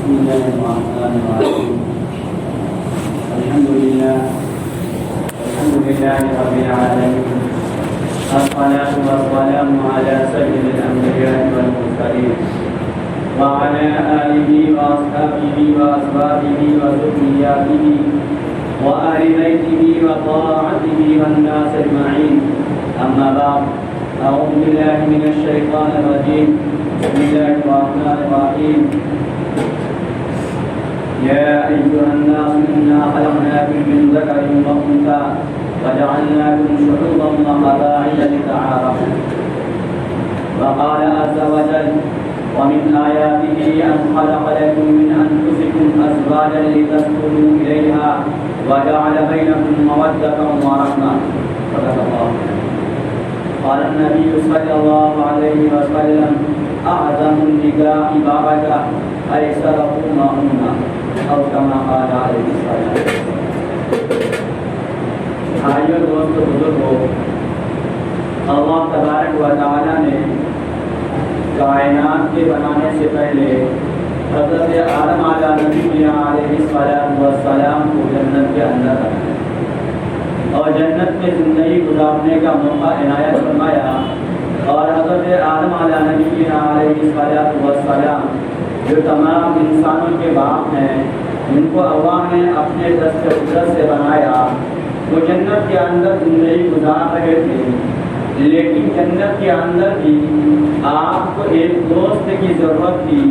بسم الله الرحمن الرحيم الحمد لله رب العالمين الصلاة والسلام على سيد الأنبياء والمرسلين وعلى آله وأصحابه وأزواجه وذرياته وآل بيته وطاعته والناس أجمعين أما بعد أعوذ بالله من الشيطان الرجيم بسم الله الرحمن الرحيم يا أيها الناس إنا خلقناكم من ذكر وأنثى وجعلناكم شعوبا وقبائل لتعارفوا وقال عز وجل ومن آياته أن خلق لكم من أنفسكم أزواجا لتسكنوا إليها وجعل بينكم مودة ورحمة صدق الله. قال النبي صلى الله عليه وسلم أعظم النكاح بركة أيسرهما أو كما قال عليه السلام. بھائیو دوستو بزرگو، اللہ تبارک و تعالیٰ نے کائنات کے بنانے سے پہلے حضرت آدم علیہ السلام کو جنت کے اندر رکھا اور جنت میں زندگی گزارنے کا موقع عنایت فرمایا، اور حضرت آدم علیہ السلام جو تمام انسانوں کے باپ ہیں، جن کو اللہ نے اپنے دست قدرت سے بنایا، وہ جنت کے اندر زندگی گزار رہے تھے، لیکن جنت کے اندر بھی آپ کو ایک دوست کی ضرورت تھی،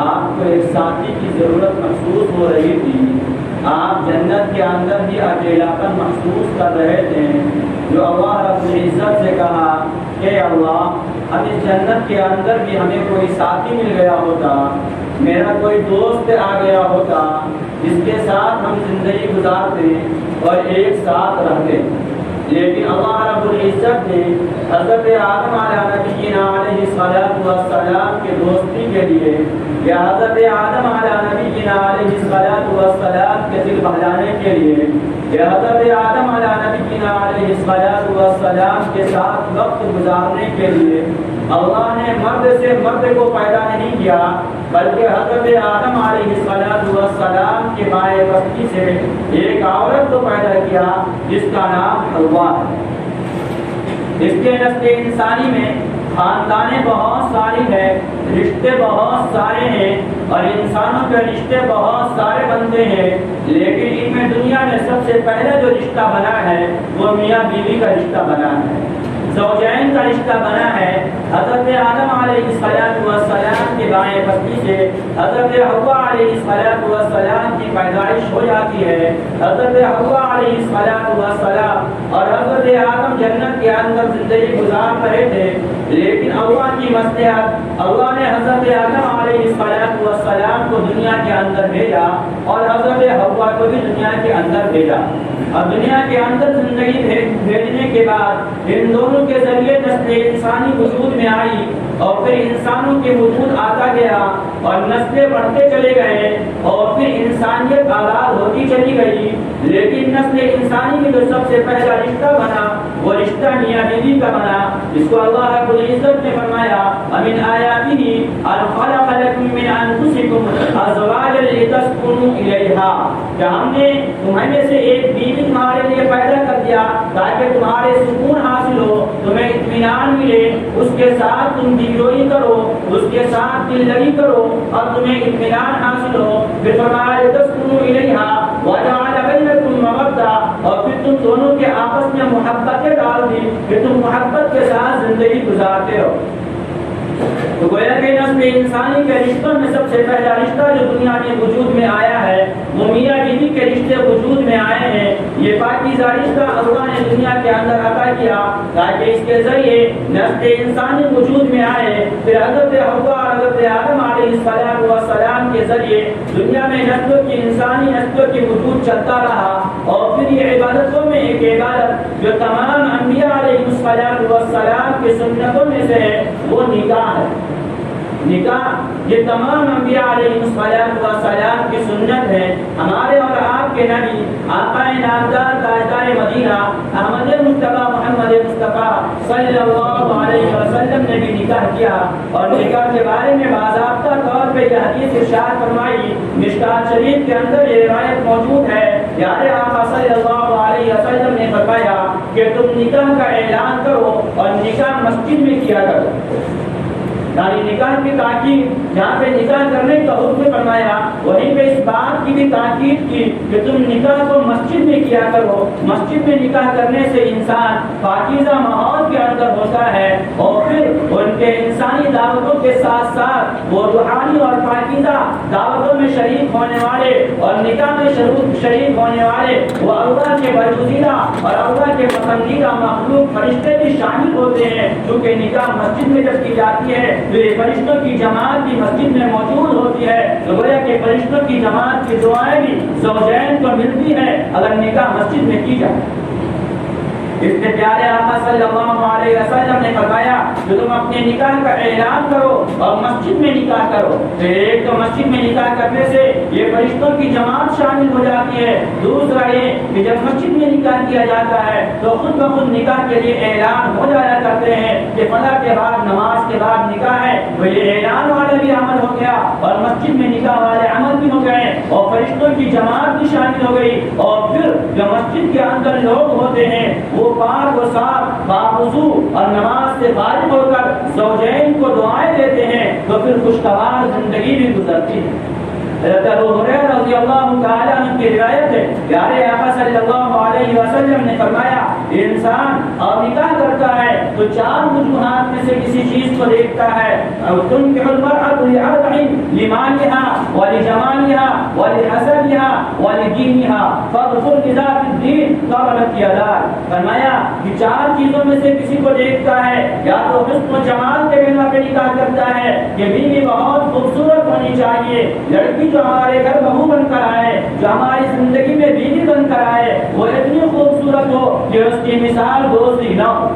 آپ کو ایک ساتھی کی ضرورت محسوس ہو رہی تھی۔ آپ جنت کے اندر بھی اکیلاپن محسوس کر رہے تھے، جو اللہ رب العزت سے کہا کہ اللہ اب اس جنت کے اندر بھی ہمیں کوئی ساتھی مل گیا ہوتا، میرا کوئی دوست آ گیا ہوتا جس کے ساتھ ہم زندگی گزارتے اور ایک ساتھ رہتے۔ لیکن اللہ رب العزت نے حضرت آدم علیہ السلام کے دوستی کے لیے یا حضرت آدم علیہ السلام کے دل بہلانے کے لیے یا حضرت آدم علیہ السلام کے ساتھ وقت گزارنے کے لیے اللہ نے مرد سے مرد کو پیدا نہیں کیا، بلکہ حضرت آدم علیہ السلام کے مائے بستی سے ایک عورت کو پیدا کیا جس کا نام حوا ہے۔ اس کے نسل انسانی میں خاندانیں بہت ساری ہیں، رشتے بہت سارے ہیں اور انسانوں کے رشتے بہت سارے بنتے ہیں، لیکن ان میں دنیا میں سب سے پہلے جو رشتہ بنا ہے وہ میاں بیوی کا رشتہ بنا ہے، زوجین کا رشتہ بنا ہے۔ حضرت آدم علیہ السلام کے بائیں بستی سے حضرت حوا علیہ السلام کی پیدائش ہو جاتی ہے۔ حضرت حوا علیہ السلام اور حضرت آدم جنت کے اندر زندگی گزار رہے تھے، لیکن اللہ کی مصلحت اللہ نے حضرت آدم علیہ السلام کو دنیا کے اندر بھیجا اور حضرت حوا کو بھی دنیا کے اندر بھیجا۔ اب دنیا کے اندر زندگی بھیجنے کے بعد ان دونوں کے ذریعے نسل انسانی وجود میں آئی اور پھر انسانوں کے وجود آتا گیا اور نسلیں بڑھتے چلے گئے اور پھر انسانیت آباد ہوتی چلی گئی، لیکن نسل انسانی میں جو سب سے پہلا رشتہ بنا وہ رشتہ میاں بیوی کا بنا، جس کو اللہ رب العزت نے فرمایا وَمِنْ آيَاتِهِ أَنْ خَلَقَ لَكُم مِّنْ أَنفُسِكُمْ أَزْوَاجًا لِتَسْكُنُوا إِلَيْهَا، کہ ہم نے تمہیں سے ایک بیوی تمہارے لیے پیدا کر دیا تاکہ تمہارے سکون حاصل ہو، تمہیں اطمینان ملے، اس کے ساتھ تم دلجوئی کرو، اس کے ساتھ دل لگی کرو اور تمہیں اطمینان حاصل ہو۔ پھر فرمایا لِتَسْكُنُوا إِلَيْهَا وَجَعَلَ بَيْنَكُم مَّوَدَّةً، اور پھر تم دونوں کے آپس میں محبتیں ڈال دی، پھر تم محبت کے ساتھ زندگی گزارتے ہو۔ تو گویا کہ نسل انسانی کے رشتوں میں سب سے پہلا رشتہ جو دنیا میں وجود میں آیا ہے وہ میاں بیوی کے رشتے وجود میں آئے ہیں۔ یہ پاکیزہ رشتہ اللہ نے دنیا کے اندر عطا کیا تاکہ اس کے ذریعے نسل انسانی وجود میں آئے۔ پھر حضرت حوا اور حضرت آدم علیہ السلام کے ذریعے دنیا میں نسلوں کی انسانی نسلوں کی وجود چلتا رہا، اور پھر یہ عبادتوں میں ایک عبادت جو تمام انبیاء علیہ السلام کی سنتوں میں سے ہے وہ نکاح ہے۔ نکاح یہ تمام انبیاء علیہ السلام کی سنت ہے۔ ہمارے اور آپ کے نبی آقا نامدار تاجدار مدینہ احمد مصطفیٰ محمد مصطفیٰ صلی اللہ علیہ وسلم نے بھی نکاح کیا، اور نکاح کے بارے میں باضابطہ طور طور پہ یہ حدیث ارشاد فرمائی، مشکات شریف کے اندر یہ روایت موجود ہے، پیارے آقا صلی اللہ علیہ وسلم نے فرمایا کہ تم نکاح کا اعلان کرو اور نکاح مسجد میں کیا کرو۔ یعنی نکاح کی تاکید، جہاں پہ نکاح کرنے کا حکم فرمایا وہیں پہ اس بات کی بھی تاکید کی کہ تم نکاح کو مسجد میں کیا کرو۔ مسجد میں نکاح کرنے سے انسان پاکیزہ ماحول کے اندر ہوتا ہے، اور پھر ان کے انسانی دعوتوں کے ساتھ ساتھ وہ روحانی اور پاکیزہ دعوتوں میں شریک ہونے والے اور نکاح میں شریک ہونے والے وہ اللہ کے برگزیدہ اور اللہ کے پسندیدہ مخلوق فرشتے بھی شامل ہوتے ہیں، کیونکہ نکاح مسجد میں جب کی جاتی ہے تو یہ فرشتوں کی جماعت بھی مسجد میں موجود ہوتی ہے، تو گویا کہ فرشتوں کی جماعت کی دعائیں بھی زوجین کو ملتی ہے اگر نکاح مسجد میں کی جائے۔ اس سے پیارے آقا صلی اللہ علیہ وسلم نے فرمایا کہ تم اپنے نکاح کا اعلان کرو اور مسجد میں نکاح کرو۔ تو ایک تو مسجد میں نکاح کرنے سے یہ فرشتوں کی جماعت شامل ہو جاتی ہے، دوسرا یہ کہ جب مسجد میں نکاح کیا جاتا ہے تو خود بخود نکاح کے لیے اعلان ہو جایا کرتے ہیں کہ فلاں کے بعد نماز کے بعد نکاح ہے، تو یہ اعلان والا بھی عمل ہو گیا اور مسجد میں نکاح والے عمل بھی ہو گئے اور فرشتوں کی جماعت بھی شامل ہو گئی، اور پھر جو مسجد کے اندر لوگ ہوتے ہیں وہ پاک و صاف باوضو اور نماز سے فارغ ہو کر زوجین کو دعائیں دیتے ہیں، تو پھر خوشگوار زندگی بھی گزرتی ہے۔ حضرت ابو ہریرہ رضی اللہ تعالی عنہ کی روایت ہے، پیارے آقا صلی اللہ علیہ وسلم نے فرمایا انسان اور نکاح کرتا ہے تو چار وجوہات میں سے کسی چیز کو دیکھتا ہے، تنکح المرأة لأربع لمالها ولجمالها ولحسبها ولدينها فاظفر بذات الدين طابت يداك۔ فرمایا کہ چار چیزوں میں سے کسی کو دیکھتا ہے، یا تو حسن و جمال کے بنا پہ نکاح کرتا ہے کہ بیوی بہت خوبصورت ہونی چاہیے، لڑکی جو ہمارے گھر بہو بن کر آئے، جو ہماری زندگی میں بیوی بن کر آئے وہ اتنی خوبصورت ہو کہ اس کی مثال دوسری نہ ہو،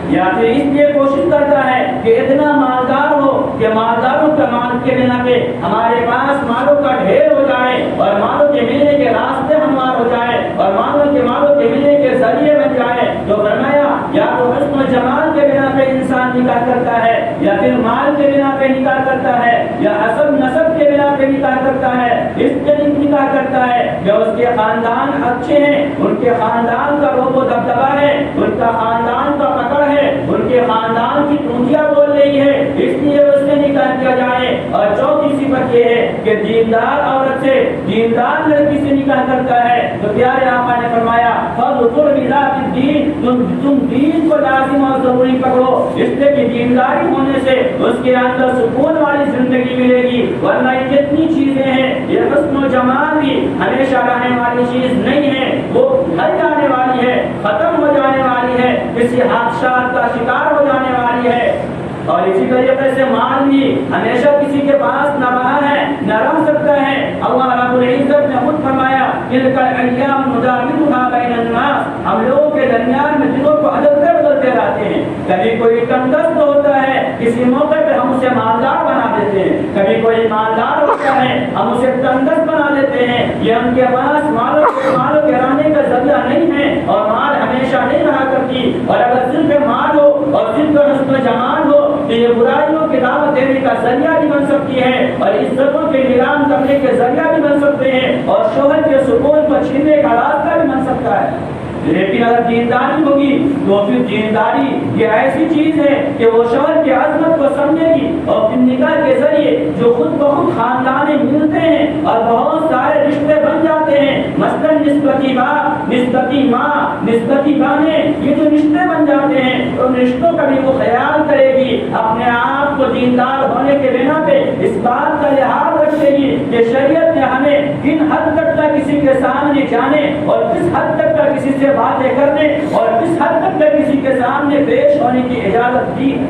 یا پھر اس لیے کوشش کرتا ہے کہ اتنا مالدار ہو کہ مالداروں کے مال کے بنا پہ ہمارے پاس مالوں کا ڈھیر ہو جائے اور مالوں کے ملنے کے راستے ہموار ہو جائے اور مالوں کے ملنے کے ذریعے بن جائے۔ تو فرمایا یا تو حسن و جمال کے بنا پہ انسان نکاح کرتا ہے، یا پھر مال کے بنا پہ نکاح کرتا ہے، یا حسب نسب کے بنا پہ نکاح کرتا ہے، اس کے لیے نکاح کرتا ہے کہ اس کے خاندان اچھے ہیں، ان کے خاندان کا روب و دبدبا ہے، ان کا خاندان کا پکڑ ہے، ان کے خاندان کی پونجیاں بول رہی ہے، اس لیے اس سے نکاح کیا جائے۔ اور چوتھی صفت یہ ہے کہ دیندار عورت سے، دیندار لڑکی سے نکاح کرتا ہے تو پیارے آقا نے فرمایا فَاظْفُرْ بِذَاتِ الدِّينِ، تم دین کو لازم اور ضروری پکڑو، اس سے کہ دینداری ہونے سے اس کے اندر سکون والی زندگی ملے گی، ورنہ یہ جتنی چیزیں ہیں یہ حسن و جمال بھی ہمیشہ رہنے والی چیز نہیں ہے، وہ ڈھل جانے والی ہے، ختم ہو جانے والی ہے، کسی حادثات کا شکار ہو جانے والی ہے۔ اور اسی طریقے سے مال بھی ہمیشہ کسی کے پاس نہ رہا ہے نہ رہ سکتا ہے۔ اللہ رب العزت نے خود فرمایا تلک الایام نداولها بین الناس، ہم لوگوں کے درمیان میں دنوں کو بدلتے رہتے ہیں، کبھی کوئی تنگست ہوتا ہے کسی موقع پہ ہم اسے مالدار بنا دیتے ہیں، کبھی کوئی مالدار ہوتا ہے ہم اسے تنگست بنا دیتے ہیں، یہ ان کے پاس مالوں کے رہنے کا ذریعہ نہیں ہے اور مال ہمیشہ نہیں رہا کرتی، اور اگر صرف مال ہو اور صرف حسن و جمال ہو تو یہ برائیوں کی دعوت دینے کا ذریعہ بھی بن سکتی ہے اور عزتوں کے نیلام کرنے کے ذریعہ بھی بن سکتے ہیں اور شوہر کے سکون کو چھیننے کا راستہ بھی بن سکتا ہے۔ لیکن اگر دینداری ہوگی تو پھر دینداری یہ ایسی چیز ہے کہ وہ شوہر کی عظمت کو سمجھے گی، اور پھر نکاح کے ذریعے جو خود بخود خاندان ملتے ہیں اور بہت سارے رشتے بن جاتے ہیں، مثلاً نسبتی باپ، نسبتی ماں، نسبتی بہنیں، یہ جو رشتے بن جاتے ہیں ان رشتوں کا بھی وہ خیال کرے گی، اپنے آپ کو دیندار ہونے کے بنا پہ اس بات کا لحاظ رکھے گی کہ شریعت نے ہمیں کن حد تک کسی کے سامنے جانے اور کس حد تک کسی سے باتیں کرنے اور کس حد تک کسی کے سامنے پیش ہونے کی اجازت دی ہے،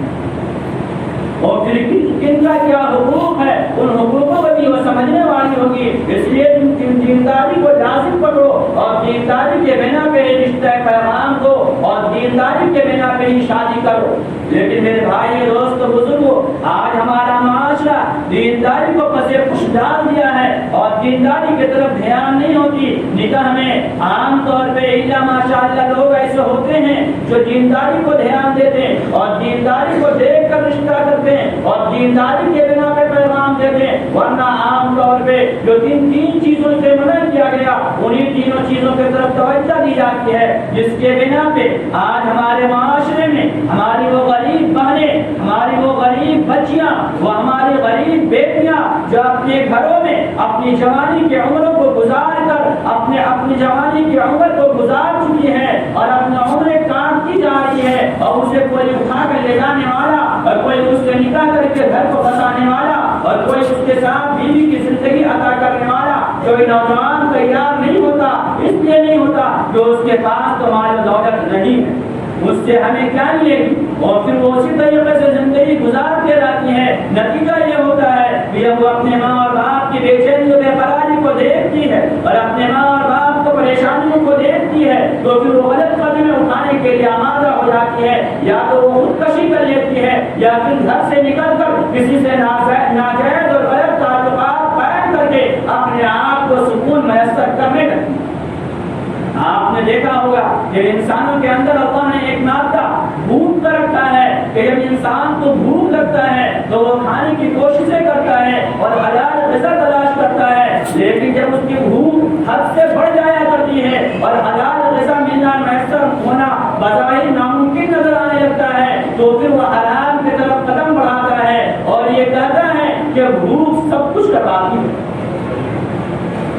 اور پھر کن کا کیا حقوق ہے ان حقوقوں کو بھی وہ سمجھنے والی ہوگی۔ اس لیے تم دینداری کو لازم پکڑو اور دینداری کے بنا پہ رشتہ پیغام کو اور دینداری کے بنا پہ میں ہی شادی کرو. لیکن میرے بھائی دوستو بزرگو، آج ہمارا معاشرہ دینداری کو پسے پش ڈال دیا ہے اور دینداری کی طرف دھیان نہیں ہوتی. نکاح میں عام طور پہ الا ماشاءاللہ لوگ ایسے ہوتے ہیں جو دینداری کو دھیان دیتے ہیں اور دینداری کو دیکھ کر رشتہ کرتے ہیں اور دینداری کے بنا پہ پیغام دیتے ہیں. ورنہ عام طور پہ جو تین چیزوں سے منع کیا گیا انہی تینوں چیزوں کی طرف توجہ دی جاتی ہے، جس کے بنا پہ آج ہمارے معاشرے میں ہماری وہ غریب بہنیں، ہماری وہ غریب بچیاں، وہ ہماری غریب بیٹیاں جو اپنے گھروں میں اپنی جوانی کی عمروں کو گزار کر اپنی جوانی کی عمر کو گزار چکی ہے اور اپنی عمریں کاٹتی جا رہی ہے اور اسے کوئی اٹھا کر لے جانے والا اور کوئی اس سے نکاح کر کے گھر کو بسانے والا اور کوئی اس کے ساتھ بیوی کی زندگی عطا کرنے والا کوئی نوجوان تیار نہیں ہوتا. اس لیے نہیں ہوتا کہ اس کے پاس تو مال و دولت نہیں ہے، اس سے ہمیں کیا ملے گی، اور پھر وہ اسی طریقے سے زندگی گزار کے رہتی ہے. نتیجہ یہ ہوتا ہے کہ جب وہ اپنے ماں اور باپ کی بے چینی و بے قراری کو دیکھتی ہے اور اپنے ماں اور باپ کو پریشانیوں کو دیکھتی ہے تو پھر وہ غلط قدم اٹھانے کے لیے آمادہ ہو جاتی ہے. یا تو وہ خودکشی کر لیتی ہے یا پھر گھر سے نکل کر کسی سے ناجائز اور غلط تعلقات قائم کر کے اپنے آپ کو سکون میسر کرنے لگتی ہے. آپ نے دیکھا ہوگا کہ انسانوں کے اندر اللہ نے ایک مادہ بھوک کا رکھا ہے کہ جب انسان کو بھوک لگتا ہے تو وہ کھانے کی کوششیں کرتا ہے اور حلال غذا تلاش کرتا ہے. لیکن جب اس کی بھوک حد سے بڑھ جایا کرتی ہے اور حلال غذا ملنا میسر ہونا بظاہر ناممکن نظر آنے لگتا ہے تو پھر وہ حرام کی طرف قدم بڑھاتا ہے اور یہ کہتا ہے کہ بھوک سب کچھ کرواتی ہے.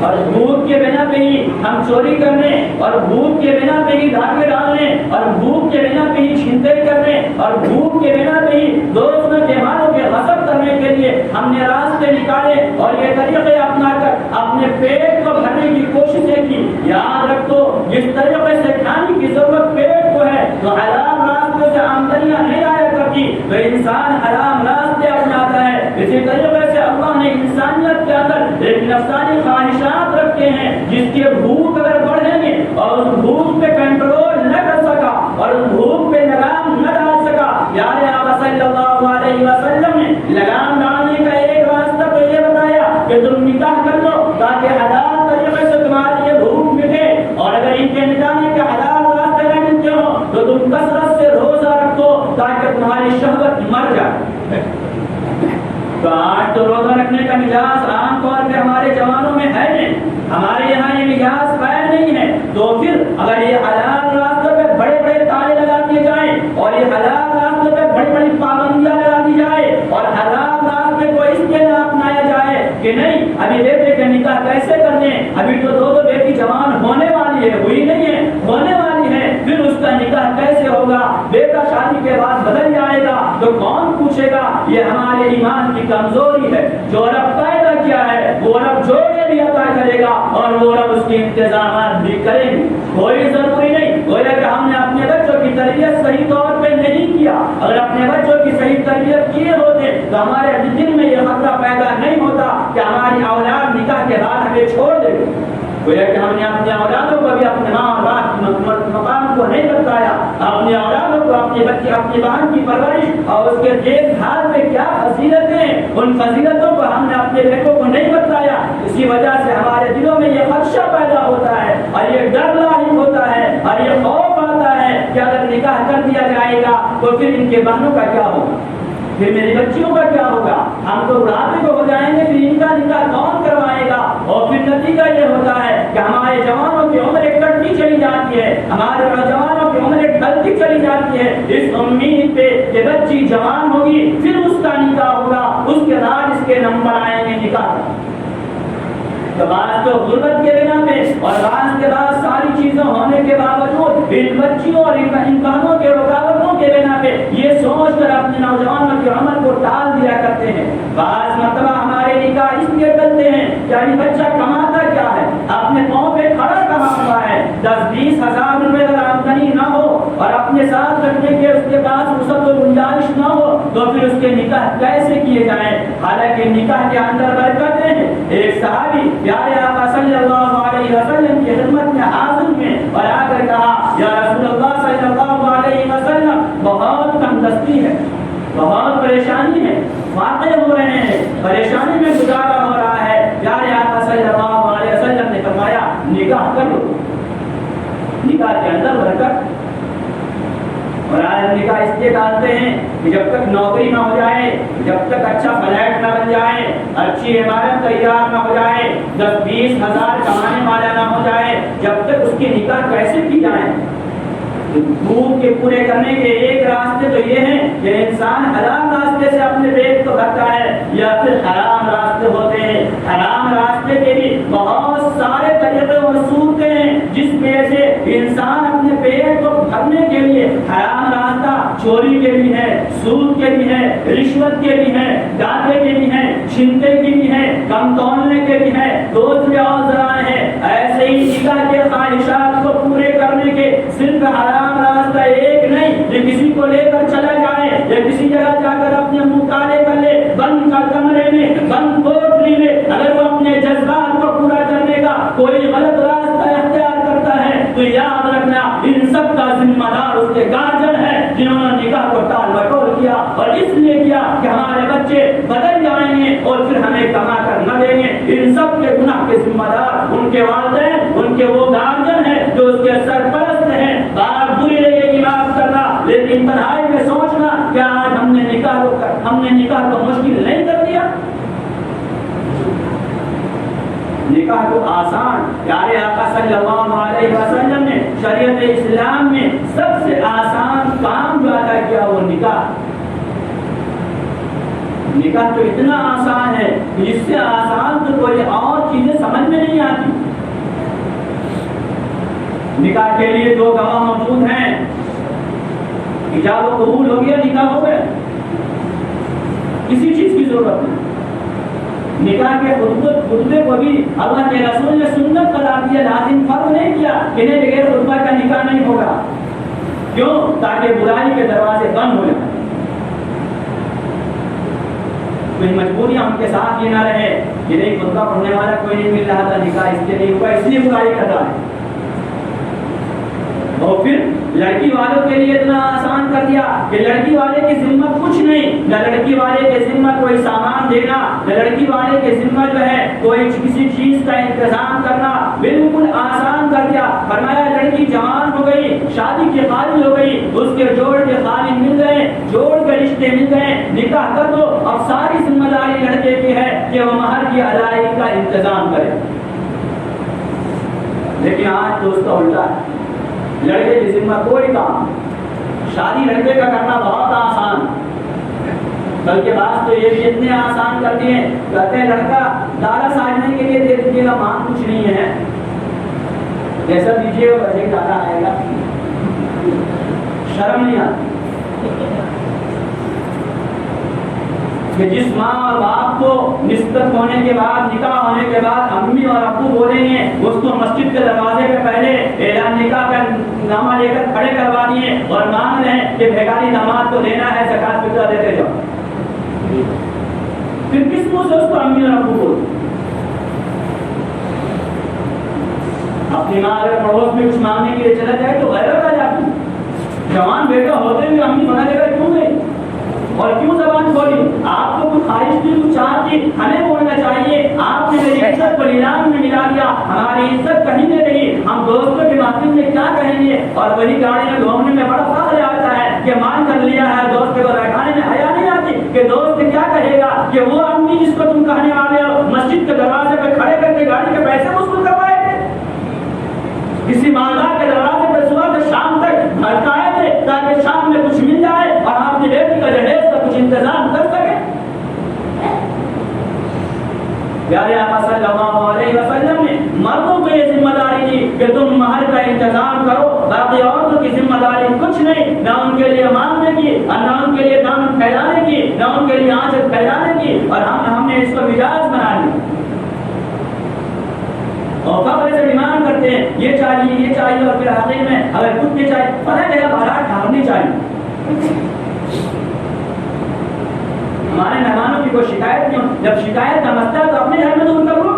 اور بھوک کے بنا پہ ہی ہم چوری کرنے اور بھوک کے بنا پہ ہی دھاگے ڈالنے اور بھوک کے بنا پہ ہی چھینتیں کرنے اور بھوک کے بنا پہ ہی دوستوں کے مالوں کے غصب کرنے کے لیے ہم نے راستے نکالے اور یہ طریقے اپنا کر اپنے پیٹ کو بھرنے کی کوششیں کی. یاد رکھو جس طریقے سے کھانے کی ضرورت پیٹ کو ہے تو حرام راستے سے آمدنیاں نہیں آیا کرتی تو انسان حرام راستے اپناتا ہے. اسی طریقے سے اللہ نے انسانیت کے اندر ایک نفسانی خواہشات رکھتے ہیں جس کی بھوک اگر بڑھیں گے اور اس بھوک پہ کنٹرول نہ کر سکا اور اس بھوک پہ لگام نہ ڈال سکا. پیارے آقا صلی اللہ علیہ وسلم نے لگام ڈالنے کا ایک راستہ تو یہ بتایا کہ تم نکاح کر لو تاکہ حلال طریقے سے تمہاری یہ بھوک مٹے اور اگر ان کے مٹانے کے حلال راستے نہ ملتے ہو تو تم کثرت سے روزہ رکھو تاکہ تمہاری شہوت مر جائے. تو آج تو روزہ رکھنے کا مزاج عام طور پہ ہمارے جوانوں میں ہے نہیں، ہمارے یہاں یہ مزاج قائم نہیں ہے. تو پھر اگر یہ حلال راستوں پہ بڑے بڑے تالے لگا دیے جائیں اور یہ حلال راستوں پہ بڑی بڑی پابندیاں لگا دی جائے اور حلال راستے کو اس کے نہ اپنایا جائے کہ نہیں ابھی بیٹے کے نکاح کیسے کرنے، ابھی تو دو بیٹی جوان ہونے والی ہے، ہوئی نہیں ہے، ہونے والی ہے، پھر اس کا نکاح کیسے ہوگا، بیٹا شادی کے بعد بدل جائے گا تو کون پوچھے گا. یہ ہمارے ایمان کی کمزوری ہے. جو رب پیدا کیا ہے وہ رب جوڑے بھی عطا کرے گا اور وہ رب اس کے انتظامات بھی کرے گی. کوئی ضروری نہیں گویا کہ ہم نے اپنے بچوں کی تربیت صحیح طور پہ نہیں کیا. اگر اپنے بچوں کی صحیح تربیت کیے ہوتے تو ہمارے دل میں یہ خطرہ پیدا نہیں ہوتا کہ ہماری اولاد نکاح کے بعد ہمیں چھوڑ دے. گویا کہ ہم نے اپنے اولادوں کو بھی اپنے ماں اور باپ کے مقام کو نہیں بتایا، اپنے اولادوں کو اپنے بچے اپنی بہن کی پرورش اور اس کے دیکھ بھال میں کیا فضیلتیں، ان فضیلتوں کو ہم نے اپنے بیٹوں کو نہیں بتایا. اسی وجہ سے ہمارے دلوں میں یہ خدشہ پیدا ہوتا ہے اور یہ ڈر لاحق ہوتا ہے اور یہ خوف آتا ہے کہ اگر نکاح کر دیا جائے گا تو پھر ان کے بہنوں کا کیا ہوگا، پھر میری بچیوں کا کیا ہوگا، ہم تو بڑھاپے کو ہو جائیں گے، پھر ان کا نکاح کون کروائے گا. اور پھر نتیجہ یہ ہوتا ہے کہ ہمارے جوانوں کی عمریں کٹتی چلی جاتی ہے، ہمارے نوجوانوں کی عمریں ڈھلتی چلی جاتی ہے اس امید پہ کہ بچی جوان ہوگی پھر اس کا نکاح ہوگا، اس کے بعد اس کے نمبر آئیں گے نکاح. تو بعض تو غربت کے بنا پہ اور بعض کے بعد ساری چیزیں ہونے کے باوجود ان بچیوں اور ان کاموں کے رکاوٹوں کے بنا پہ یہ سوچ کر اپنے نوجوانوں کی عمر کو ٹال دیا کرتے ہیں. بعض مرتبہ ہمارے نکاح اس لیے کرتے ہیں کہ ابھی بچہ کماتا کیا ہے، اپنے پاؤں پہ کھڑا کما ہوا ہے، 10-20 ہزار روپے اگر آمدنی نہ ہو اور اپنے ساتھ رکھنے کے اس کے پاس وسعت و گنجائش نہ ہو تو پھر اس کے نکاح کیسے کیے جائیں. حالانکہ نکاح کے اندر برکتیں ہیں. ایک صحابی پیارے آقا صلی اللہ علیہ وسلم کی خدمت میں حاضر ہوئے اور آ کر کہا یا رسول اللہ صلی اللہ علیہ وسلم بہت پریشانی ہے، واقع ہو رہے ہیں، پریشانی میں گزارا ہو رہا ہے۔ پیارے آقا صلی اللہ علیہ وسلم نے فرمایا نکاح کر لو، نکاح کے اندر برکت۔ اور آج نکاح اس لیے ڈالتے ہیں کہ جب تک نوکری نہ ہو جائے، جب تک اچھا فلیٹ نہ بن جائے، اچھی عمارت تیار نہ ہو جائے، 10-20 ہزار کمانے والا نہ ہو جائے، جب تک اس کی نکاح کیسے کی جائے؟ بھوک کے پورے کرنے کے ایک راستے تو یہ ہیں کہ انسان حرام راستے سے اپنے پیٹ کو بھرتا ہے، یا پھر حرام راستے ہوتے ہیں۔ حرام راستے کے بھی بہت سارے طریقے اور صورتیں ہیں جس میں سے انسان اپنے پیٹ کو بھرنے کے لیے حرام راستہ چوری کے بھی ہے، سود کے بھی ہے، رشوت کے بھی ہے، ڈاکے کے بھی ہیں، چھینتے کی بھی ہے، کم تولنے کے بھی ہے، دوسرے اور ذرائع ہیں۔ ایسے ہی نکاح کے خواہشات کو پورے کرنے کے صرف حرام راستہ ایک نہیں کہ کسی کو لے کر چلا جائے یا کسی جگہ جا کر اپنے منہ کالے کر لے، بند کا کمرے میں، بند کوٹری میں اگر وہ اپنے جذبات کو پورا کرنے کا کوئی غلط راستہ اختیار کرتا ہے تو یاد رکھنا ان سب کا ذمہ دار اس کے گارجن ہے جنہوں نے نکاح کو ٹال مٹول کیا، اور اس لیے کیا کہ ہمارے بچے بدل جائیں گے اور پھر ہمیں کما کر نہ دیں گے۔ ان سب کے گناہ کے ذمہ دار ان کے والدین، ان کے وہ گارجن ہیں جو اس کے سرپرست ہیں۔ بات بری لگے گی معاف کرنا، لیکن تنہائی میں سوچنا کہ آج ہم نے نکاح کو مشکل نہیں کر دیا۔ نکاح کو آسان، پیارے آقا صلی اللہ علیہ وسلم نے شریعت اسلام میں سب سے آسان کام جو ادا کیا وہ نکاح۔ نکاح تو اتنا آسان ہے کہ جس سے آسان تو کوئی اور چیزیں سمجھ میں نہیں آتی۔ نکاح کے لیے 2 گواہ موجود ہیں، ایجاب و قبول ہو گیا، نکاح ہو گیا، کسی چیز کی ضرورت نہیں۔ نکاح کے خطبے کو بھی اللہ کے رسول نے سنت قرار دیا، لازم فرض نہیں کیا کہ نہیں بغیر خطبہ کا نکاح نہیں ہوگا۔ کیوں؟ تاکہ برائی کے دروازے بند ہو جائیں، کوئی مجبوریاں ان کے ساتھ یہ نہ رہے کہ نہیں خطبہ پڑھنے والا کوئی نہیں مل رہا تھا، نکاح اس لیے نہیں ہوا، اس لیے برائی کر رہا ہے۔ اور پھر لڑکی والوں کے لیے اتنا آسان کر دیا کہ لڑکی والے کی ذمہ کچھ نہیں، نہ لڑکی والے کے ذمہ کوئی سامان دینا، نہ لڑکی والے کے ذمہ جو ہے کوئی کسی چیز کا انتظام کرنا، بالکل آسان کر دیا۔ فرمایا لڑکی جوان ہو گئی، شادی کی قابل ہو گئی، اس کے جوڑ کے خالی مل گئے، جوڑ کے رشتے مل گئے، نکاح کر دو۔ اب ساری ذمہ داری لڑکے کی ہے کہ وہ مہر کی ادائیگی کا انتظام کرے۔ لیکن آج دوستو الٹا ہے، لڑکے کی ذمہ کوئی کام، شادی لڑکے کا کرنا بہت آسان، بلکہ بعض تو یہ بھی اتنے آسان کر دیے، کہتے ہیں لڑکا دادا ساجنے کے لیے دے دیجیے گا، مانگ کچھ نہیں ہے، جیسا دیجیے گا ویسے دادا آئے گا۔ شرم نہیں آتی کہ جس ماں اور باپ کو نسبت ہونے کے بعد، نکاح ہونے کے بعد امی اور ابو بولیں گے، اس کو مسجد کے دروازے پہ پہلے اعلان نکاح کا نامہ لے کر کھڑے کروا دیے اور مانگ رہے ہیں کہ بھیگاری داماد کو دینا ہے، زکات فطرہ دیتے جاؤ۔ پھر کس منہ سے اس کو امی اور ابو بولتے؟ اپنی ماں اگر پڑوس میں کچھ مانگنے کے لیے چلا جائے تو غیرت آ جاتی، جوان بیٹا ہوتے ہوئے امی منع لے کر کیوں گئی اور کیوں زبان کھولی؟ آپ کو کچھ خواہش تھی، کچھ چاہ تھی، ہمیں بولنا چاہیے، آپ نے میری عزت کو نیلام میں ملا دیا، ہماری عزت کہیں نہیں رہی، ہم دوستوں کے محفل میں کیا کہیں گے؟ اور وہی گاڑی میں گھومنے میں بڑا فخر آتا ہے کہ مان کر لیا ہے، دوست کو بیٹھانے میں حیا نہیں آتی کہ دوست کیا کہے گا کہ وہ امی جس کو تم کہنے والے ہو مسجد کے دروازے پہ کھڑے کر کے گاڑی کے پیسے وصول کروائے تھے، کسی مالدار کے دروازے پہ صبح سے شام تک بھٹکائے تھے تاکہ شام میں کچھ مل جائے اور آپ کی بیٹی کا جہیز کا کچھ انتظام کر سکے۔ پیارے آقا صلی اللہ علیہ وسلم نے مردوں کو یہ ذمہ داری دی کہ تم مہر کا انتظام کرو، باقی عورتوں کی ذمہ داری کچھ نہیں، نہ ان کے لیے مانگنے کی، اور نہ ان کے لیے دامن پھیلانے کی، نہ ان کے لیے آنچل پھیلانے کی، اور ہم نے اس کو مزاج بنا لیا اور فخر سے ڈیمانڈ کرتے ہیں یہ چاہیے اور پھر آخر میں اگر کچھ نہیں چاہیے پتہ جگہ بازار ڈھارنی چاہیے۔ ہمارے مہمانوں کی کوئی شکایت نہیں ہو، جب شکایت کا مسئلہ تو اپنے گھر میں دور کر لو،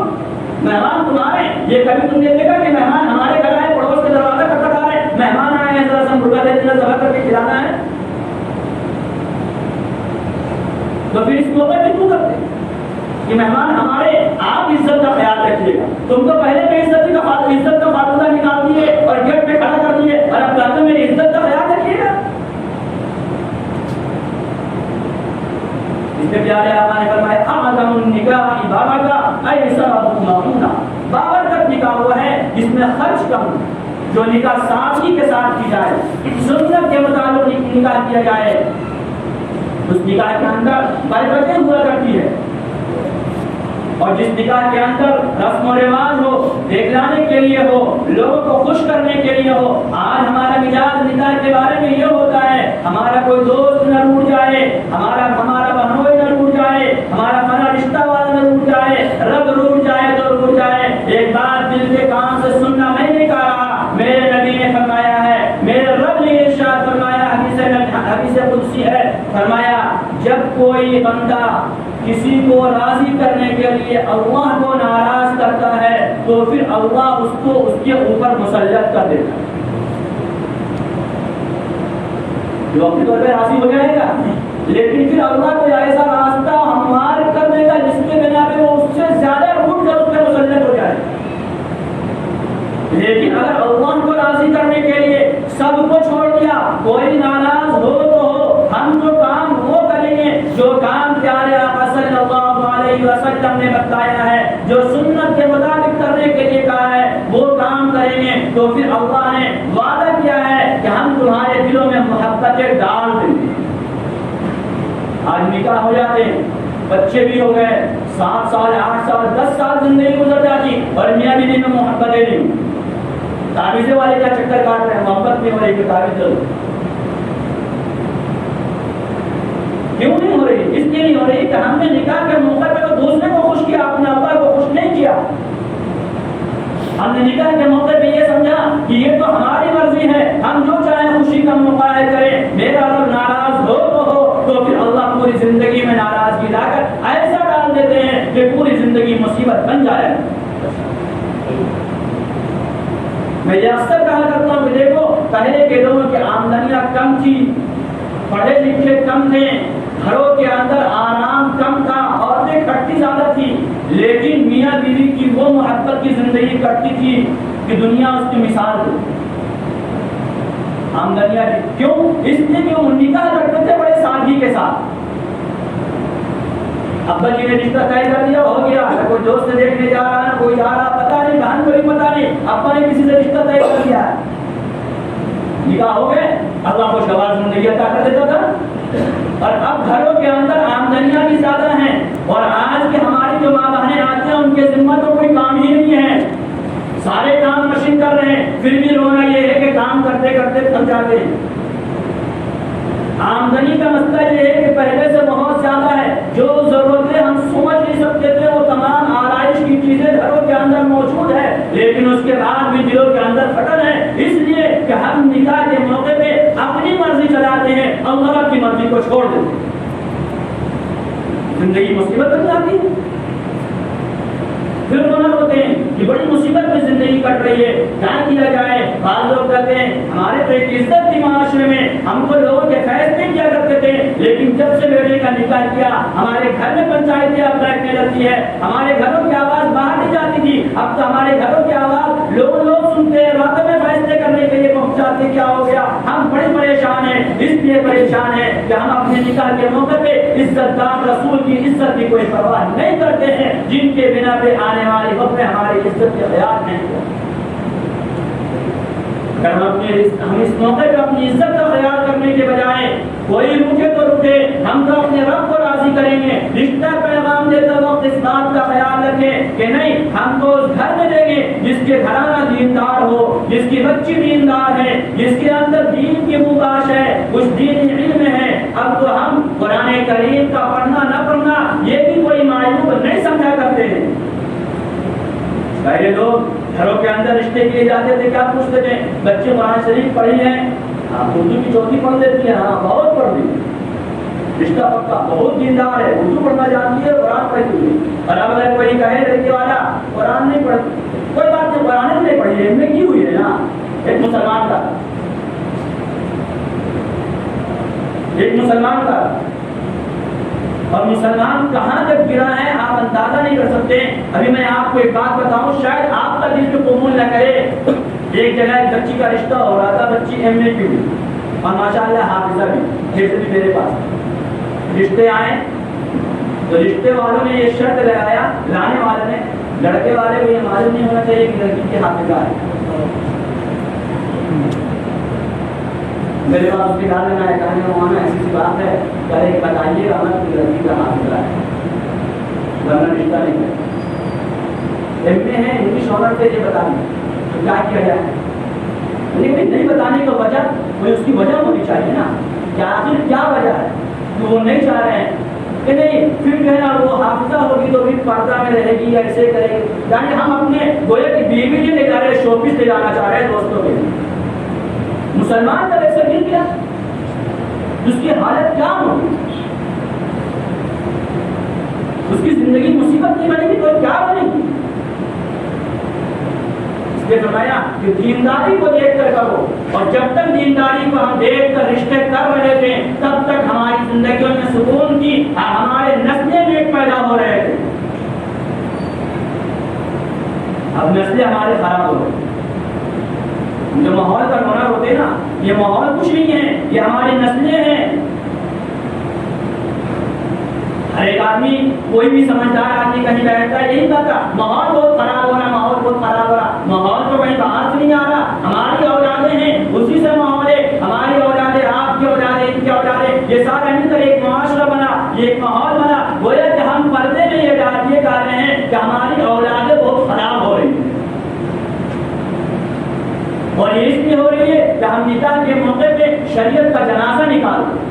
مہمان تمہارے، یہ کبھی تم نے دیکھا کہ مہمان ہمارے گھر آئے پڑوس کے دروازہ کھٹکھٹا رہے، مہمان آئے ہیں ذرا سا مرغا دے دینا ذبح کر کے کھلانا ہے، تو پھر اس موقع پہ کیوں کرتے کہ مہمان ہمارے آپ عزت کا خیال رکھیے گا؟ تم تو پہلے میں عزت کا فاتحہ نکال دیے اور گیٹ پہ کھڑا کر دیے اور اب کہتے میری عزت کا خیال رکھیے گا. اس کے پیارے آقا نے فرمایا اعظم النکاح بابا ایسا معمونا، بابرکت نکاح وہ ہے جس میں خرچ کم، جو نکاح سادگی کے ساتھ کی جائے، سنت کے مطابق نکاح کیا جائے، اس نکاح کے اندر برکتیں ہوا کرتی ہے. اور جس نکاح کے اندر رسم و رواج ہو، دکھلانے کے لیے ہو، لوگوں کو خوش کرنے کے لیے ہو. آج ہمارا مزاج نکاح کے بارے میں یہ ہوتا ہے ہمارا کوئی دوست نہ ٹوٹ جائے، ہمارا بہنوئی نہ ٹوٹ جائے، ہمارا فلاں رشتہ والا نہ ٹوٹ جائے، رب روٹ جائے تو ٹوٹ جائے. ایک بات دل کے کان سے سننا میں نہیں کہہ رہا، میرے نبی نے فرمایا ہے، میرے رب نے ارشاد فرمایا، حدیث قدسی ہے، فرمایا جب کوئی بندہ کسی کو راضی کرنے کے لیے اللہ کو ناراض کرتا ہے تو پھر اللہ اس کو اس کے اوپر مسلط کر دیتا ہے. جو اپنے طور پہ راضی ہو جائے گا لیکن پھر اللہ کو ایسا راستہ ہموار کر دے گا جس کے بنا پہ وہ اس سے زیادہ روٹ کر اس پہ مسلط ہو جائے. لیکن اگر اللہ کو راضی کرنے کے لیے سب کو چھوڑ دیا، کوئی ناراض ہو تو ہو، ہم جو کام وہ کریں گے جو کام پیارے آقا صلی اللہ علیہ وسلم نے بتایا ہے، جو سنت کے مطابق کرنے کے لیے کہا ہے وہ کام کریں گے تو پھر اللہ نے وعدہ کیا ہے کہ ہم تمہارے دلوں میں محبتیں ڈال دیں گے. آج نکاح ہو جاتے ہیں، بچے بھی ہو گئے، 7 سال 8 سال 10 سال زندگی گزر جاتی اور میاں بیوی میں محبتیں نہیں. تعویذ والے کیا چکر کاٹ رہے ہیں، محبت نہیں ہو رہی کہ تعویذ کیوں نہیں ہو رہی؟ اس لیے نہیں ہو رہی کہ ہم نے نکاح کے موقع پہ تو دوسرے کو خوش کیا، اپنے اللہ کو خوش نہیں کیا. ہم نے نکاح کے موقع پہ یہ سمجھا کہ یہ تو ہماری مرضی ہے، ہم جو چاہیں خوشی کا مظاہرہ کریں، میرا رب ناراض ہو تو پھر اللہ پوری زندگی میں ناراضگی لا کر ایسا ڈال دیتے ہیں کہ پوری زندگی مصیبت بن جائے. میں یہ اکثر کہا کرتا ہوں کہ دیکھو پہلے کے لوگوں کی آمدنیاں کم تھی، پڑھے لکھے کم تھے، گھروں کے اندر آرام کم تھا، عورتیں کٹتی زیادہ تھی، لیکن میاں بیوی کی وہ محبت کی زندگی کٹتی تھی کہ دنیا اس کی مثال تھی. آمدنیاں کیوں؟ اس لیے کہ وہ نکاح کرتے تھے بڑے سادگی کے ساتھ. ابا جی نے رشتہ طے کر دیا، ہو گیا، کوئی دوست دیکھنے جا رہا ہے، کوئی جا رہا، پتا نہیں، بہن کو بھی پتا نہیں، ابا نے کسی سے رشتہ طے کر دیا ہے، نکاح ہو گئے، اللہ کو شواز زندگی عطا کر دیتا تھا. اور اب گھروں کے اندر آمدنیاں بھی زیادہ ہیں اور آج کے ہماری جو ماں بہنیں آتی ہیں ان کے ذمہ تو کوئی کام ہی نہیں ہے، سارے کام مشین کر رہے ہیں، پھر بھی رونا یہ ہے کہ کام کرتے کرتے تھک جاتے ہیں. آمدنی کا مسئلہ یہ ہے کہ پہلے سے بہت زیادہ ہے، جو ضرورتیں ہم سمجھ نہیں سکتے تھے وہ تمام آرائش کی چیزیں گھروں کے اندر موجود ہے، لیکن اس کے بعد بھی دلوں کے اندر پھٹن ہے، اس لیے کہ ہم نکاح کے موقع پہ اپنی مرضی چلاتے ہیں، اللہ کی مرضی کو چھوڑ دیتے ہیں. زندگی مصیبت بن جاتی ہے، پھر رونا ہوتے ہیں کہ بڑی مصیبت میں زندگی کٹ رہی ہے، کیا کیا جائے. بعض لوگ کہتے ہیں ہمارے تو ایک عزت تھی معاشرے میں، ہم کو لوگوں کے فیصلے کیا کرتے تھے، لیکن جب سے بیٹے کا نکاح کیا ہمارے گھر میں پنچایتیں اب بیٹھنے لگتی ہے، ہمارے گھروں کی آواز باہر نہیں جاتی تھی، اب تو ہمارے گھروں کی آواز لوگ سنتے ہیں، راتوں میں فیصلے کرنے کے لیے پہنچاتے. کیا ہو گیا؟ ہم بڑے پریشان ہیں، اس لیے پریشان ہیں کہ ہم اپنے نکاح کے موقع پہ عزت دار رسول کی عزت کی کوئی پرواہ نہیں کرتے ہیں، جن کے بنا پہ آنے والی وقت میں ہماری عزت کے خیال نہیں کرتے. ہم اس موقع پہ اپنی عزت کا خیال کرنے کے بجائے کوئی روکے تو روکے، ہم تو اپنے رب کو راضی کریں گے. رشتہ پیغام دیتے وقت اس بات کا خیال رکھیں کہ نہیں، ہم تو اس گھر میں دیں گے جس کے گھرانہ دیندار ہو، جس کی بچی دیندار ہے، جس کے اندر دین کی بوباش ہے، کچھ دین علم ہے. اب تو ہم قرآن کریم کا پڑھنا نہ پڑھنا یہ بھی کوئی معیوب نہیں سمجھا کرتے ہیں. پہلے لوگ گھروں کے اندر رشتے کے لیے جاتے تھے، کیا پوچھتے تھے؟ بچے قرآن شریف پڑھی ہیں؟ ہاں. اردو کی چوتھی پڑھ لیتی ہے؟ ہاں بہت پڑھ لی. رشتہ پکا، بہت دیندار ہے، اردو پڑھنا جانتی ہے، قرآن پڑھی ہوئی. اور اب اگر کوئی کہے لڑکے والا قرآن نہیں پڑھتی، کوئی بات نہیں، قرآن نہیں پڑھی ہے، میں کی ہوئی ہے نا. ایک مسلمان اور مسلمان کہاں تک گرا ہے آپ اندازہ نہیں کر سکتے. ابھی میں آپ کو ایک بات بتاؤں, شاید آپ کا دل تو قبول نہ کرے. ایک جگہ ایک بچی کا رشتہ ہو رہا تھا, بچی ایم اے کی ہوئی اور ماشاءاللہ حافظہ بھی, جیسے بھی میرے پاس رشتے آئے تو رشتے والوں نے یہ شرط لگایا, لانے والے نے, لڑکے والے کو یہ معلوم نہیں ہونا چاہیے کہ لڑکی کی حافظہ ہے. میرے پاس اس کے گھر میں آیا, کہنے مولانا ایسی سی بات ہے, کہے کہ بتائیے گا مت کہ لڑکی کا حافظہ ہے, ورنہ رشتہ نہیں ہے. ایم اے ہے, انگلش آنر سے یہ بتا دیں تو کیا کیا جائے. لیکن نہیں بتانے کا وجہ, کوئی اس کی وجہ ہونی چاہیے نا, کہ آخر کیا وجہ ہے کہ وہ نہیں چاہ رہے ہیں کہ نہیں پھر جو ہے نا وہ حافظہ ہوگی تو پھر پردہ میں رہے گی, ایسے کرے گی. یعنی ہم اپنے گویا کی بیوی نہیں لے جا رہے, شوپیس لے جانا چاہ رہے ہیں دوستوں کے لیے. مسلمان جب ایسے گر گیا اس کی حالت کیا ہوگی, اس کی زندگی مصیبت نہیں بنے گی تو کیا بنے گی. اس لیے فرمایا کہ دینداری کو دیکھ کر کرو, اور جب تک دینداری کو ہم دیکھ کر رشتے کر رہے تھے تب تک ہماری زندگیوں میں سکون کی, ہمارے نسلیں نیک پیدا ہو رہے تھے. اب نسلیں ہمارے خراب ہو رہے, جو ماحول کا ہنر ہوتے نا, یہ ماحول کچھ نہیں ہے, یہ ہماری نسلیں ہیں. ہر ایک آدمی, کوئی بھی سمجھدار آدمی کہیں بیٹھتا ہے یہی کہتا ماحول بہت خراب ہو رہا, ماحول بہت خراب ہو رہا. ماحول تو کہیں باہر سے نہیں آ رہا, ہماری اولادیں ہیں اسی سے ماحول ہے. ہماری اولادیں, آپ کی اولادیں, ان کی اولادیں, یہ سارے مل کر ایک معاشرہ بنا, یہ ایک ماحول بنا. گویا کہ ہم پردے میں یہ کہہ رہے ہیں کہ ہماری اولادیں بہت خراب ہو رہی ہیں, اور یہ اس لیے ہو رہی ہے کہ ہم نکاح کے موقع پہ شریعت کا جنازہ نکالتے.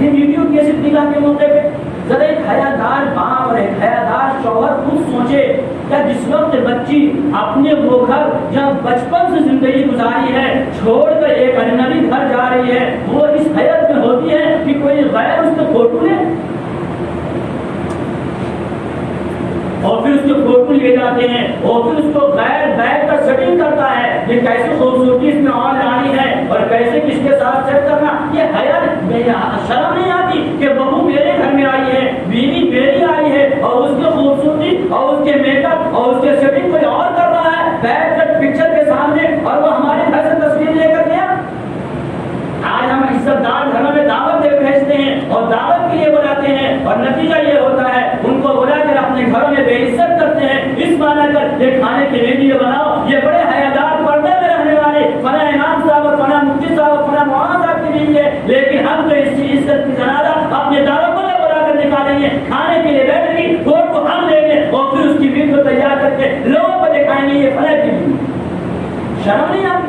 یہ ویڈیو کیسے نکاح کے موقع پہ ذرا ایک حیادار باپ اور ایک حیادار شوہر خود سوچے, کیا جس وقت بچی اپنے وہ گھر جہاں بچپن سے زندگی گزاری ہے چھوڑ کر ایک اجنبی گھر جا رہی ہے, وہ اس حیرت میں ہوتی ہے کہ کوئی غیر اس کے فوٹو لے, اور پھر اس کے فوٹو لے جاتے ہیں, اور پھر اس کو غیر بیٹھ کر سیٹنگ کرتا ہے کہ کیسے خوبصورتی اس میں اور جانی ہے اور کیسے کس کے ساتھ سیٹ کرنا. یہ حیرت شرم نہیں آتی کہ بہو میرے گھر میں آئی ہے, بیوی میری آئی ہے, اور اس کی خوبصورتی اور اس کے میک اپ اور اس کے سیٹنگ کوئی اور کر رہا ہے بیٹھ کر پکچر کے سامنے, اور وہ ہمارے گھر سے تصویر لے کر گیا. آج ہم عزت دار گھروں میں دعوت دے بھیجتے ہیں اور دعوت کے لیے بلاتے ہیں, اور نتیجہ یہ ہوتا ہے ان کو بلا کر اپنے گھروں میں بے عزت کرتے ہیں. اس معنی کر یہ کھانے کی ویڈیو بناؤ, یہ بڑے حیادار پردے میں رہنے والے فلاں امام صاحب اور فلاں مفتی صاحب اور فلاں مولانا صاحب کی بیوی ہے, لیکن ہم تو اس کی عزت کی جنازہ اپنے دعوتوں میں بلا کر نکالیں گے, کھانے کے لیے بیٹھے گی, فوٹو ہم لیں گے, اور پھر اس کی ویڈیو تیار کر کے لوگوں کو دکھائیں گے یہ فلاں کی بیوی. شرم نہیں آتی.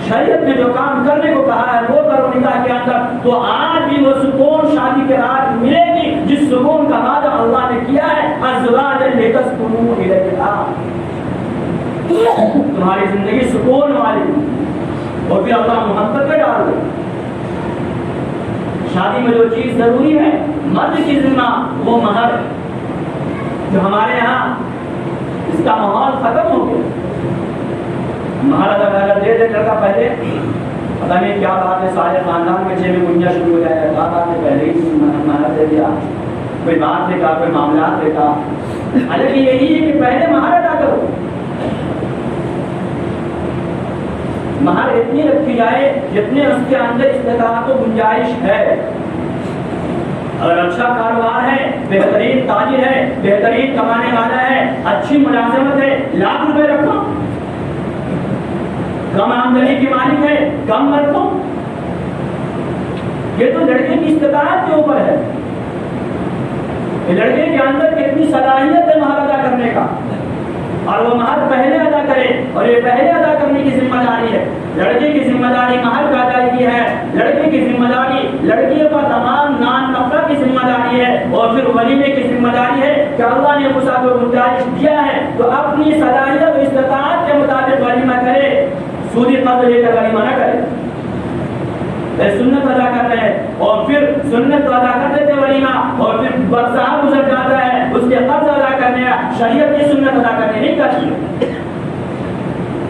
شریعت نے جو کام کرنے کو کہا ہے وہ کرو نکاح کے اندر, تو آج بھی وہ سکون شادی کے بعد ملے گی جس سکون کا وعدہ اللہ نے کیا ہے. ازواجا لتسکنوا الیہا, تمہاری زندگی سکون والی, اور پھر اللہ محبت میں ڈال دے. شادی میں جو چیز ضروری ہے مرد کی ذمہ وہ مہر, جو ہمارے یہاں اس کا ماحول ختم ہو گیا. مہر اگر دے دے لڑکا پہلے, پتہ نہیں کیا بات ہے, سارے خاندان میں چھ میں گنجا شروع ہو جائے گا, کیا بات ہے پہلے ہی مہر دے دیا, کوئی بات دیکھا, کوئی معاملات دیکھا. حالانکہ یہی ہے کہ پہلے مہر ادا کرو. مہر اتنی رکھی جائے جتنے اس کے اندر استطاعت و گنجائش ہے. اگر اچھا کاروبار ہے, بہترین تاجر ہے, بہترین کمانے والا ہے, اچھی ملازمت ہے, لاکھ روپے رکھو. کم آمدنی کی مالک ہے, کم رکھو. یہ تو لڑکے کی استطاعت کے اوپر ہے, لڑکے کے اندر کتنی صلاحیت ہے مہر ادا کرنے کا, اور وہ مہر پہلے ادا کرے, اور یہ پہلے ادا کرنے کی ذمہ داری ہے. لڑکے کی ذمہ داری مہر کا ادائیگی ہے, لڑکے کی ذمہ داری لڑکیوں کا تمام نان نفقہ کی ذمہ داری ہے, اور پھر ولیمے کی ذمہ داری ہے کہ اللہ نے وسعت و گنجائش دیا ہے تو اپنی صلاحیت و استطاعت کے مطابق ولیمہ کرے. سودی قرض لے کر ولیمہ نہ کرے. سنت ادا کر رہے ہیں, اور پھر سنت ادا کرتے تھے ولیمہ, اور پھر برسہ گزر جاتا ہے اس کے قرض ادا کرنے, شریعت کی سنت ادا کرنے نہیں کرتی.